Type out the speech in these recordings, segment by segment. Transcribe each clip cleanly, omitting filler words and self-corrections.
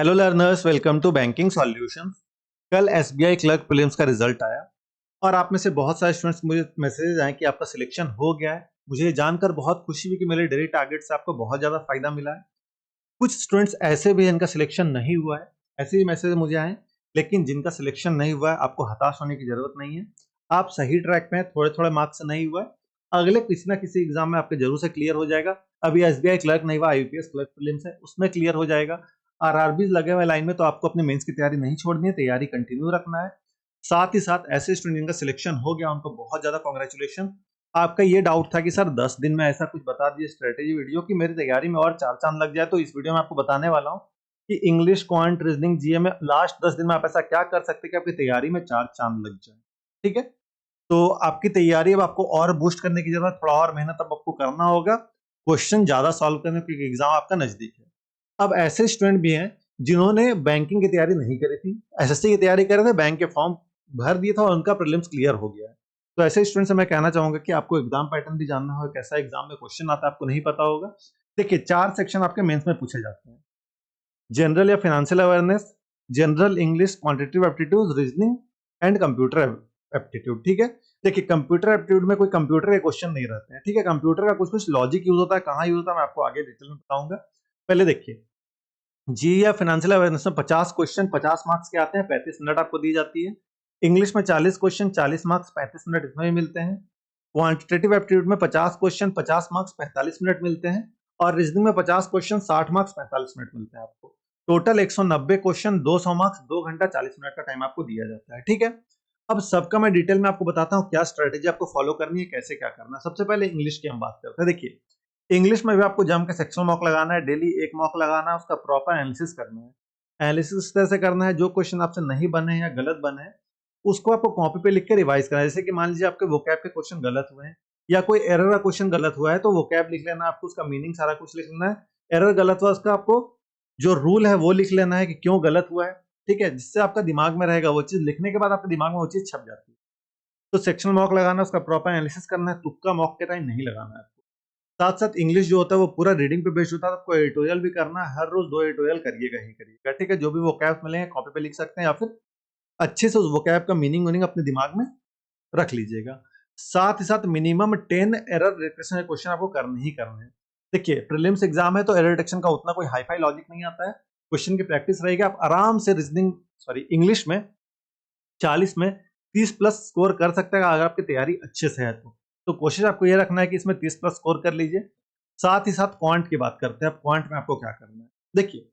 Hello learners, welcome to banking solutions. कल SBI clerk prelims का result आया और आप में से बहुत सारे स्टूडेंट्स मुझे मैसेजेस आए कि आपका सिलेक्शन हो गया है। मुझे ये जानकर बहुत खुशी हुई कि मेरे डेली टारगेट से आपको बहुत ज़्यादा फायदा मिला है। कुछ स्टूडेंट्स ऐसे भी हैं इनका सिलेक्शन नहीं हुआ है, ऐसे ही मैसेज मुझे आए। लेकिन जिनका सिलेक्शन नहीं हुआ है आपको हताश होने की जरूरत नहीं है। आप सही ट्रैक पे हैं, थोड़े थोड़े मार्क्स से नहीं हुआ है, अगले किसी ना किसी एग्जाम में आपके जरूर से क्लियर हो जाएगा। अभी एसबीआई क्लर्क नहीं हुआ, आईपीएस क्लर्क प्रीलिम्स है, उसमें क्लियर हो जाएगा। आरआरबी लगे हुए लाइन में, तो आपको अपने मेंस की तैयारी नहीं छोड़नी है, तैयारी कंटिन्यू रखना है। साथ ही साथ ऐसे स्टूडेंट जिनका सिलेक्शन हो गया उनको बहुत ज्यादा कॉन्ग्रेचुलेशन। आपका ये डाउट था कि सर 10 दिन में ऐसा कुछ बता दिए स्ट्रेटेजी वीडियो कि मेरी तैयारी में और चार चांद लग जाए, तो इस वीडियो में आपको बताने वाला हूँ कि इंग्लिश, क्वांट, रीजनिंग, जीए में लास्ट 10 दिन में आप ऐसा क्या कर सकते हैं कि आपकी तैयारी में चार चांद लग जाए। ठीक है, तो आपकी तैयारी अब आपको और बूस्ट करने की जरूरत, थोड़ा और मेहनत अब आपको करना होगा, क्वेश्चन ज्यादा सॉल्व करने, क्योंकि एग्जाम आपका नजदीक है। अब ऐसे स्टूडेंट भी हैं जिन्होंने बैंकिंग की तैयारी नहीं करी थी, एसएससी की तैयारी कर रहे थे, बैंक के फॉर्म भर दिए था और उनका प्रीलिम्स क्लियर हो गया है। तो ऐसे स्टूडेंट से मैं कहना चाहूंगा कि आपको एग्जाम पैटर्न भी जानना होगा, कैसा एग्जाम में क्वेश्चन आता है आपको नहीं पता होगा। देखिए, चार सेक्शन आपके मेंस में पूछे जाते हैं: जनरल या financial awareness, general English, quantitative aptitude, reasoning and computer aptitude. ठीक है, देखिए कंप्यूटर एप्टीट्यूड में कोई कंप्यूटर के क्वेश्चन नहीं रहते हैं। ठीक है, कंप्यूटर का कुछ कुछ लॉजिक यूज होता है, कहाँ यूज होता है मैं आपको आगे डिटेल में बताऊंगा। पहले देखिए, जी या फाइनेंशियल अवेयरनेस में 50 क्वेश्चन 50 मार्क्स के आते हैं, 35 मिनट आपको दी जाती है। इंग्लिश में 40 क्वेश्चन 40 मार्क्स 35 मिनट इसमें भी मिलते हैं। क्वांटिटेटिव एप्टीट्यूड में 50 क्वेश्चन 50 मार्क्स 45 मिनट मिलते हैं। और रीजनिंग में 50 क्वेश्चन 60 मार्क्स 45 मिनट मिलते हैं आपको। टोटल 190 क्वेश्चन 200 मार्क्स 2 घंटा 40 मिनट का टाइम आपको दिया जाता है। ठीक है, अब सबका मैं डिटेल में आपको बताता हूँ क्या स्ट्रेटेजी आपको फॉलो करनी है, कैसे क्या करना है। सबसे पहले इंग्लिश की हम बात करते हैं। देखिए, इंग्लिश में भी आपको जम के सेक्शनल मॉक लगाना है, डेली एक मॉक लगाना है, उसका प्रॉपर एनालिसिस करना है। एनालिसिस इस तरह से करना है, जो क्वेश्चन आपसे नहीं बने या गलत बने हैं उसको आपको कॉपी पे लिख के रिवाइज करना है। जैसे कि मान लीजिए आपके वोकैब के क्वेश्चन गलत हुए हैं या कोई एरर का क्वेश्चन गलत हुआ है, तो वोकैब लिख लेना है आपको, उसका मीनिंग सारा कुछ लिख लेना है। एरर गलत हुआ उसका आपको जो रूल है वो लिख लेना है कि क्यों गलत हुआ है। ठीक है, जिससे आपका दिमाग में रहेगा, वो चीज लिखने के बाद आपके दिमाग में वो चीज छप जाती है। तो सेक्शनल मॉक लगाना, उसका प्रॉपर एनालिसिस करना है, तुक्का मॉक के टाइम नहीं लगाना है। साथ साथ इंग्लिश जो होता है वो पूरा रीडिंग पे बेस्ड होता है, आपको एडिटोरियल भी करना है, हर रोज 2 एडिटोरियल करिएगा ही करिएगा। ठीक है, जो भी वोकैब मिलेंगे कॉपी पे लिख सकते हैं या फिर अच्छे से उस वोकैब का मीनिंग वीनिंग अपने दिमाग में रख लीजिएगा। साथ ही साथ मिनिमम 10 एरर डिटेक्शन के क्वेश्चन आपको करने ही करने हैं। देखिए, प्रीलिम्स एग्जाम है तो एरर डिटेक्शन का उतना कोई हाई फाई लॉजिक नहीं आता है, क्वेश्चन की प्रैक्टिस रहेगी, आप आराम से रीजनिंग सॉरी इंग्लिश में 40 में 30 प्लस स्कोर कर सकते हैं अगर आपकी तैयारी अच्छे से है तो कोशिश आपको ये रखना है कि इसमें 30 प्लस स्कोर कर लीजिए। साथ ही साथ क्वांट की बात करते हैं। अब क्वांट में आपको क्या करना है, देखिए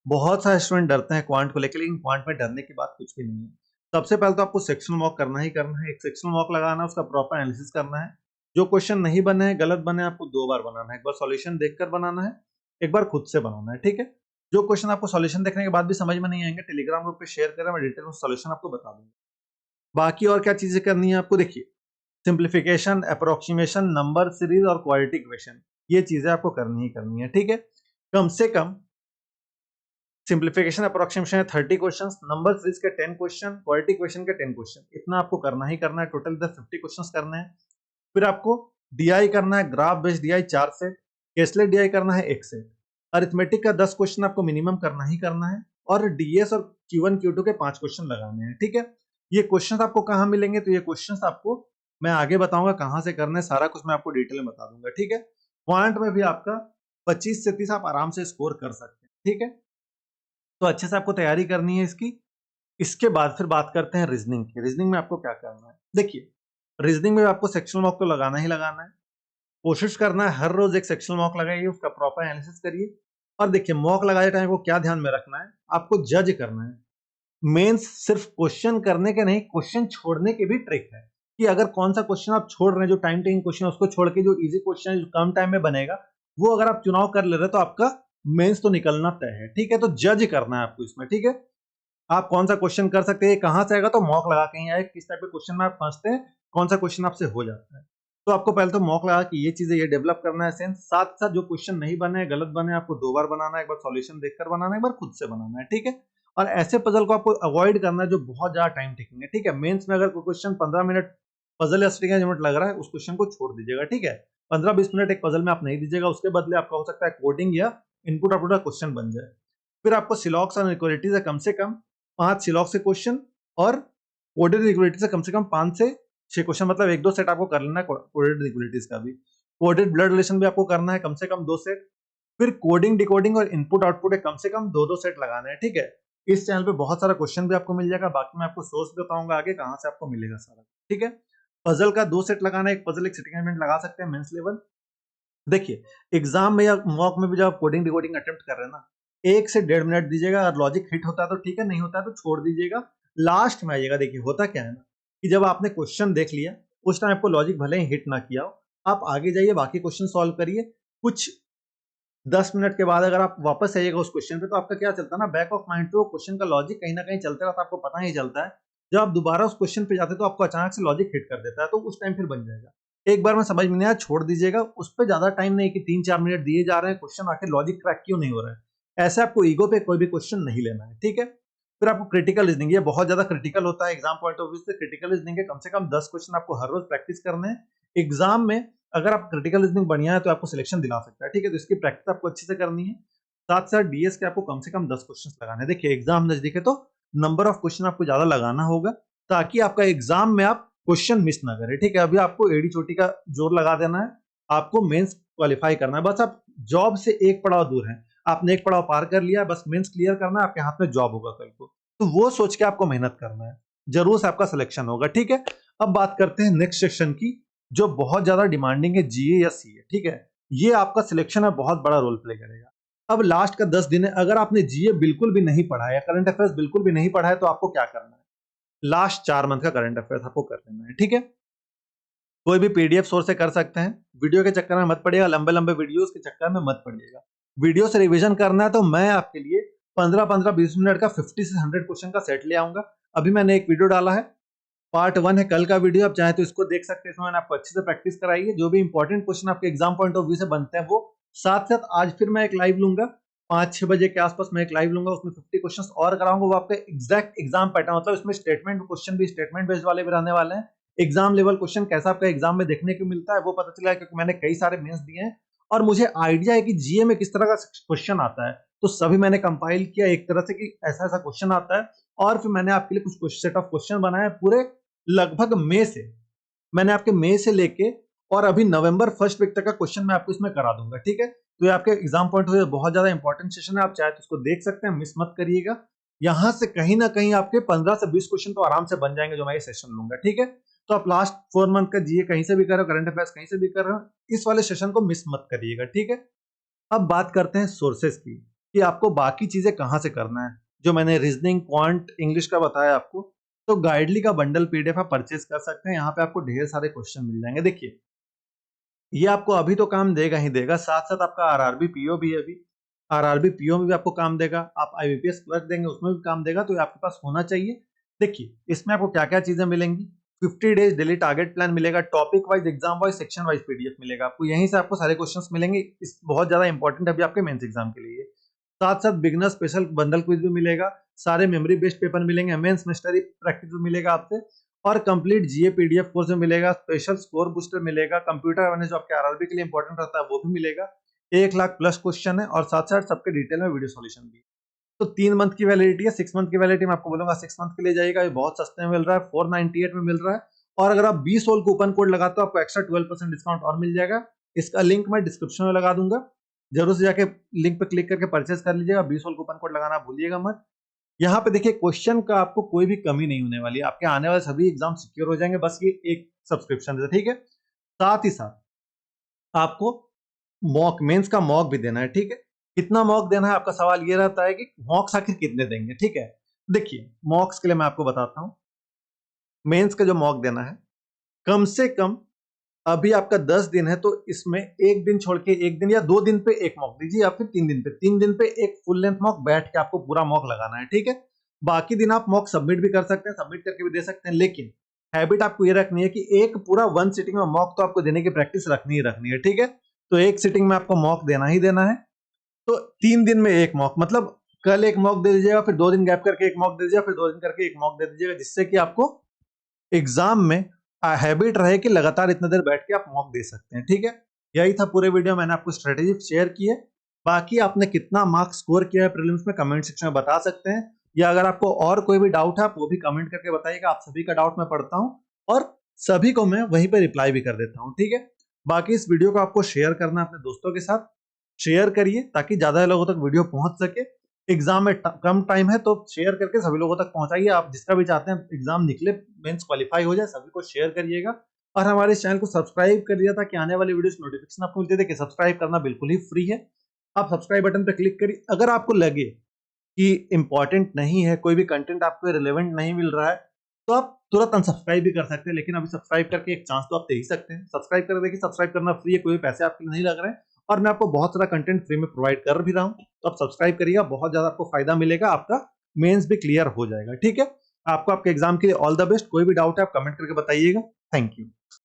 बहुत सारे स्टूडेंट डरते हैं क्वांट को लेकर, लेकिन क्वांट में डरने की बात कुछ भी नहीं है। सबसे पहले तो आपको सेक्शनल मॉक करना ही करना है, एक सेक्शनल मॉक लगाना है, उसका प्रॉपर एनालिसिस करना है। जो क्वेश्चन नहीं बने हैं, गलत बने हैं, आपको 2 बार बनाना है, एक बार सॉल्यूशन देखकर बनाना है, एक बार खुद से बनाना है। ठीक है, जो क्वेश्चन आपको सॉल्यूशन देखने के बाद भी समझ में नहीं आएंगे, टेलीग्राम ग्रुप पे शेयर करें, मैं डिटेल में सॉल्यूशन आपको बता दूंगा। बाकी और क्या चीजें करनी है आपको, देखिए सिंप्लीफिकेशन, अप्रोक्सीमेशन, नंबर सीरीज और क्वालिटी इक्वेशन, ये चीजें आपको करनी ही करनी है। ठीक है, कम से कम simplification approximation 30 question, number series के 10 क्वेश्चन, क्वालिटी इक्वेशन के 10 क्वेश्चन, इतना आपको करना ही करना है। टोटल 50 क्वेश्चन करने हैं। फिर आपको डीआई करना है, graph based DI 4 set, caselet DI करना है 1 सेट, अरिथमेटिक का 10 क्वेश्चन आपको मिनिमम करना ही करना है, और डीएस और Q1 Q2 के 5 क्वेश्चन लगाने हैं। ठीक है, ये क्वेश्चंस आपको कहाँ मिलेंगे, तो ये क्वेश्चंस आपको मैं आगे बताऊंगा कहाँ से करना है, सारा कुछ मैं आपको डिटेल में बता दूंगा। ठीक है, क्वांट में भी आपका 25 से 30 आप आराम से स्कोर कर सकते हैं। ठीक है, तो अच्छे से आपको तैयारी करनी है इसकी। इसके बाद फिर बात करते हैं रीजनिंग की। रीजनिंग में आपको क्या करना है, देखिए रीजनिंग में आपको सेक्शनल मॉक तो लगाना ही लगाना है। कोशिश करना है हर रोज एक सेक्शनल मॉक लगाइए, उसका प्रॉपर एनालिसिस करिए। और देखिए, मॉक लगाए टाइम को क्या ध्यान में रखना है, आपको जज करना है। मेंस सिर्फ क्वेश्चन करने के नहीं, क्वेश्चन छोड़ने के भी ट्रिक है कि अगर कौन सा क्वेश्चन आप छोड़ रहे हैं, जो टाइम टेकिंग क्वेश्चन है उसको छोड़ के जो इजी क्वेश्चन है जो कम टाइम में बनेगा, वो अगर आप चुनाव कर ले रहे हैं तो आपका मेंस तो निकलना तय है। ठीक है, तो जज करना है आपको इसमें। ठीक है, आप कौन सा क्वेश्चन कर सकते हैं, कहां से आएगा, तो मॉक लगा के ही आए, किस टाइप के क्वेश्चन में आप फंसते हैं, कौन सा क्वेश्चन आपसे हो जाता है। तो आपको पहले तो मॉक लगा के ये चीजें ये डेवलप करना है सेंस। साथ साथ जो क्वेश्चन नहीं बने, गलत बने, आपको 2 बार बनाना है, एक बार सॉल्यूशन देखकर बनाना है, एक बार खुद से बनाना है। ठीक है, और ऐसे पजल को आपको अवॉइड करना है जो बहुत ज्यादा टाइम टेकिंग है। ठीक है, मेंस में अगर कोई क्वेश्चन 15 मिनट पजल या स्ट्रिंग मिनट लग रहा है, उस क्वेश्चन को छोड़ दीजिएगा। ठीक है, 15-20 मिनट एक पजल में आप नहीं दीजिएगा, उसके बदले आपका हो सकता है कोडिंग या इनपुट आउटपुट का क्वेश्चन बन जाए। फिर आपको सिलॉक्स और इनइक्वालिटी से कम 5 सिलॉक्स से क्वेश्चन और कोडेड इनइक्वालिटी से कम 5 से 6 क्वेश्चन, मतलब 1-2 सेट आपको कर लेना है कोडेड इनइक्वालिटीज का भी। कोडेड ब्लड रिलेशन भी आपको करना है कम से कम 2 सेट। फिर कोडिंग डिकोडिंग और इनपुट आउटपुट है कम से कम 2-2 सेट लगाने हैं, ठीक है। इस चैनल पे बहुत सारा क्वेश्चन भी आपको मिल जाएगा, बाकी मैं आपको सोर्स भी बताऊंगा आगे कहां से आपको मिलेगा सारा, ठीक है। पजल का 2 सेट लगाना है, एक पजल एक सिटिंग एलिमेंट लगा सकते हैं मेंस लेवल। देखिए एग्जाम में या मॉक में भी जब आप कोडिंग डिकोडिंग अटेम्प्ट कर रहे हैं ना, 1 से 1.5 मिनट दीजिएगा, अगर लॉजिक हिट होता है तो ठीक है, नहीं होता है तो छोड़ दीजिएगा, लास्ट में आइएगा। देखिए होता क्या है ना कि जब आपने क्वेश्चन देख लिया उस टाइम आपको लॉजिक भले ही हिट ना किया हो, आप आगे जाइए बाकी क्वेश्चन सॉल्व करिए। कुछ 10 मिनट के बाद अगर आप वापस आइएगा उस क्वेश्चन पे तो आपका क्या चलता है ना, बैक ऑफ माइंड पे वो क्वेश्चन का लॉजिक कहीं ना कहीं चलता रहता है, आपको पता नहीं चलता है। जब आप दोबारा उस क्वेश्चन पे जाते हैं तो आपको अचानक से लॉजिक हिट कर देता है, तो उस टाइम फिर बन जाएगा। एक बार में समझ में नहीं आया छोड़ दीजिएगा, उस पर ज्यादा टाइम नहीं कि 3-4 मिनट दिए जा रहे हैं, क्वेश्चन आखिर लॉजिक क्रैक क्यों नहीं हो रहा है, ऐसे आपको ईगो पे कोई भी क्वेश्चन नहीं लेना है, ठीक है। फिर आपको क्रिटिकल रीजनिंग, ये बहुत ज्यादा क्रिटिकल होता है एग्जाम पॉइंट ऑफ व्यू से। क्रिटिकल रीजनिंग के कम से कम 10 क्वेश्चन आपको हर रोज प्रैक्टिस करने हैं। एग्जाम में अगर आप क्रिटिकल रीजनिंग बढ़िया है तो आपको सिलेक्शन दिला सकता है, ठीक है। तो इसकी प्रैक्टिस आपको अच्छे से करनी है। साथ साथ डीएस के आपको कम से कम 10 क्वेश्चन लगाने हैं। देखिए एग्जाम नजदीक है तो नंबर ऑफ क्वेश्चन आपको ज्यादा लगाना होगा ताकि आपका एग्जाम में आप क्वेश्चन मिस ना करें, ठीक है। अभी आपको एडी चोटी का जोर लगा देना है, आपको मेंस क्वालिफाई करना है, बस आप जॉब से एक पड़ाव दूर हैं। आपने एक पड़ाव पार कर लिया, बस मेंस क्लियर करना है, आपके हाथ में जॉब होगा कल को। तो वो सोच के आपको मेहनत करना है, जरूर से आपका सिलेक्शन होगा, ठीक है। अब बात करते हैं नेक्स्ट सेक्शन की जो बहुत ज्यादा डिमांडिंग है, जीए या सीए, ठीक है। ये आपका सिलेक्शन में बहुत बड़ा रोल प्ले करेगा। अब लास्ट का 10 दिन है, अगर आपने जीए बिल्कुल भी नहीं पढ़ा है, करंट अफेयर्स बिल्कुल भी नहीं पढ़ा है, तो आपको क्या करना है, लास्ट 4 मंथ का करंट अफेयर्स आपको कर लेना है, ठीक है। कोई भी पीडीएफ सोर्स से कर सकते हैं, वीडियो के चक्कर में मत पड़िएगा, लंबे लंबे वीडियोस के चक्कर में मत पड़िएगा। वीडियो से रिवीजन करना है तो मैं आपके लिए 15-15-20 मिनट का 50 से 100 क्वेश्चन का सेट ले आऊंगा। अभी मैंने एक वीडियो डाला है, पार्ट 1 है कल का वीडियो, आप चाहे तो इसको देख सकते हैं। इसमें मैंने आपको अच्छे से प्रैक्टिस कराई है, जो भी इंपॉर्टेंट क्वेश्चन आपके एग्जाम पॉइंट ऑफ व्यू से बनते हैं वो। साथ साथ आज फिर मैं एक लाइव लूंगा 5-6 बजे के आसपास, मैं एक लाइव लूंगा, उसमें 50 क्वेश्चंस और कराऊंगा। वो आपके एग्जैक्ट एग्जाम पैटर्न, मतलब इसमें स्टेटमेंट क्वेश्चन भी स्टेटमेंट बेस्ड वाले भी रहने वाले हैं। एग्जाम लेवल क्वेश्चन कैसा आपका एग्जाम में देखने को मिलता है वो पता चला है, क्योंकि मैंने कई सारे मेंस दिए हैं और मुझे आइडिया है कि जीए में किस तरह का क्वेश्चन आता है, तो सभी मैंने कंपाइल किया एक तरह से कि ऐसा ऐसा क्वेश्चन आता है। और फिर मैंने आपके लिए कुछ सेट ऑफ क्वेश्चन बनाए पूरे लगभग मई से, मैंने आपके मई से लेके और अभी नवंबर फर्स्ट वीक तक का क्वेश्चन मैं आपको इसमें करा दूंगा, ठीक है। तो ये आपके एग्जाम पॉइंट ऑफ बहुत ज्यादा इंपॉर्टेंट सेशन है, आप चाहे तो इसको देख सकते हैं, मिस मत करिएगा। यहां से कहीं ना कहीं आपके 15 से 20 क्वेश्चन तो आराम से बन जाएंगे जो मैं ये सेशन लूंगा, ठीक है। तो आप लास्ट 4 मंथ का जीए कहीं से भी कर रहे हो, करंट अफेयर्स कहीं से भी कर रहे हो, इस वाले सेशन को मिस मत करिएगा, ठीक है। अब बात करते हैं सोर्सेस की कि आपको बाकी चीजें कहां से करना है। जो मैंने रीजनिंग क्वांट इंग्लिश का बताया आपको, तो गाइडली का बंडल पीडीएफ आप परचेज कर सकते हैं, यहाँ पे आपको ढेर सारे क्वेश्चन मिल जाएंगे। देखिए ये आपको अभी तो काम देगा ही देगा, साथ साथ आपका आरआरबी पीओ भी है, अभी आरआरबी पीओ में भी आपको काम देगा, आप आईबीपीएस क्लर्क देंगे उसमें भी काम देगा, तो ये आपके पास होना चाहिए। देखिए इसमें आपको क्या क्या चीजें मिलेंगी, 50 डेज डेली टारगेट प्लान मिलेगा, topic wise exam wise section wise PDF मिलेगा आपको, यहीं से आपको सारे क्वेश्चंस मिलेंगे। इस बहुत ज्यादा इंपॉर्टेंट है अभी आपके मेंस एग्जाम के लिए। साथ साथ बिगनर स्पेशल बंडल क्विज भी मिलेगा, सारे मेमोरी बेस्ड पेपर मिलेंगे, मेंस मिस्टरी प्रैक्टिस भी मिलेगा आपसे, और कंप्लीट जीए पीडीएफ कोर्स में मिलेगा, स्पेशल स्कोर बूस्टर मिलेगा, कंप्यूटर अवेयरनेस जो आपके आरआरबी के लिए इंपॉर्टेंट रहता है वो भी मिलेगा। 1 लाख प्लस क्वेश्चन है और साथ साथ सबके डिटेल में वीडियो सॉल्यूशन भी। तो 3 मंथ की वैलिडिटी है, 6 मंथ की वैलिडिटी मैं आपको बोलूंगा 6 मंथ के लिए जाएगा, ये बहुत सस्ते में मिल रहा है, 498 में मिल रहा है। और अगर आप 20 होल कूपन कोड लगाते हो आपको एक्स्ट्रा 12% डिस्काउंट और मिल जाएगा। इसका लिंक मैं डिस्क्रिप्शन में लगा दूंगा, जरूर से जाके लिंक पे क्लिक करके परचेस कर लीजिएगा, 20 होल कूपन कोड लगाना भूलिएगा मत। यहाँ पे देखिए क्वेश्चन का आपको कोई भी कमी नहीं होने वाली है, आपके आने वाले सभी एग्जाम सिक्योर हो जाएंगे, बस ये एक सब्सक्रिप्शन है, ठीक है। साथ ही साथ आपको मॉक मेंस का मॉक भी देना है, ठीक है। कितना मॉक देना है आपका सवाल ये रहता है कि मॉक्स आखिर कितने देंगे, ठीक है। देखिए मॉक्स के लिए मैं आपको बताता हूं, मेंस का जो मॉक देना है कम से कम अभी आपका 10 दिन है, तो इसमें एक दिन छोड़ के एक दिन या 2 दिन पे एक मॉक दीजिए, या फिर 3 दिन पे एक फुल लेंथ मॉक बैठ के आपको पूरा मॉक लगाना है, ठीक है। बाकी दिन आप मॉक सबमिट भी कर सकते हैं, सबमिट करके भी दे सकते हैं, लेकिन हैबिट आपको ये रखनी है कि एक पूरा 1 सिटिंग में मॉक तो आपको देने की प्रैक्टिस रखनी ही रखनी है, ठीक है। तो एक सिटिंग में आपको मॉक देना ही देना है, तो 3 दिन में एक मॉक, मतलब कल एक मॉक दे दीजिएगा, फिर 2 दिन गैप करके एक मॉक दे दीजिएगा, फिर 2 दिन करके एक मॉक दे दीजिएगा, जिससे कि आपको एग्जाम में हैबिट रहे कि लगातार इतने देर बैठ के आप मॉक दे सकते हैं, ठीक है। यही था पूरे वीडियो, मैंने आपको स्ट्रेटेजी शेयर की है। बाकी आपने कितना मार्क्स स्कोर किया है प्रीलिम्स में कमेंट सेक्शन में बता सकते हैं, या अगर आपको और कोई भी डाउट है आप वो भी कमेंट करके बताइएगा। आप सभी का डाउट मैं पढ़ता हूँ और सभी को मैं वहीं पे रिप्लाई भी कर देता हूँ, ठीक है। बाकी इस वीडियो को आपको शेयर करना है अपने दोस्तों के साथ, शेयर करिए ताकि ज्यादा लोगों तक वीडियो पहुंच सके। एग्जाम में कम टाइम है तो शेयर करके सभी लोगों तक पहुंचाइए। आप जिसका भी चाहते हैं एग्जाम निकले, मेंस क्वालिफाई हो जाए, सभी को शेयर करिएगा। और हमारे इस चैनल को सब्सक्राइब कर दिया ताकि आने वाली वीडियोस नोटिफिकेशन आपको मिलती है। देखिए सब्सक्राइब करना बिल्कुल ही फ्री है, आप सब्सक्राइब बटन पर क्लिक करिए। अगर आपको लगे कि इंपॉर्टेंट नहीं है, कोई भी कंटेंट आपको रिलेवेंट नहीं मिल रहा है, तो आप तुरंत अनसब्सक्राइब भी कर सकते हैं। लेकिन अभी सब्सक्राइब करके एक चांस तो आप दे ही सकते हैं। सब्सक्राइब कर देखिए, सब्सक्राइब करना फ्री है, कोई पैसे आपके लिए नहीं लग रहे हैं और मैं आपको बहुत सारा कंटेंट फ्री में प्रोवाइड कर भी रहा हूं। तो आप सब्सक्राइब करिएगा, बहुत ज्यादा आपको फायदा मिलेगा, आपका मेंस भी क्लियर हो जाएगा, ठीक है। आपको आपके एग्जाम के लिए ऑल द बेस्ट। कोई भी डाउट है आप कमेंट करके बताइएगा। Thank you.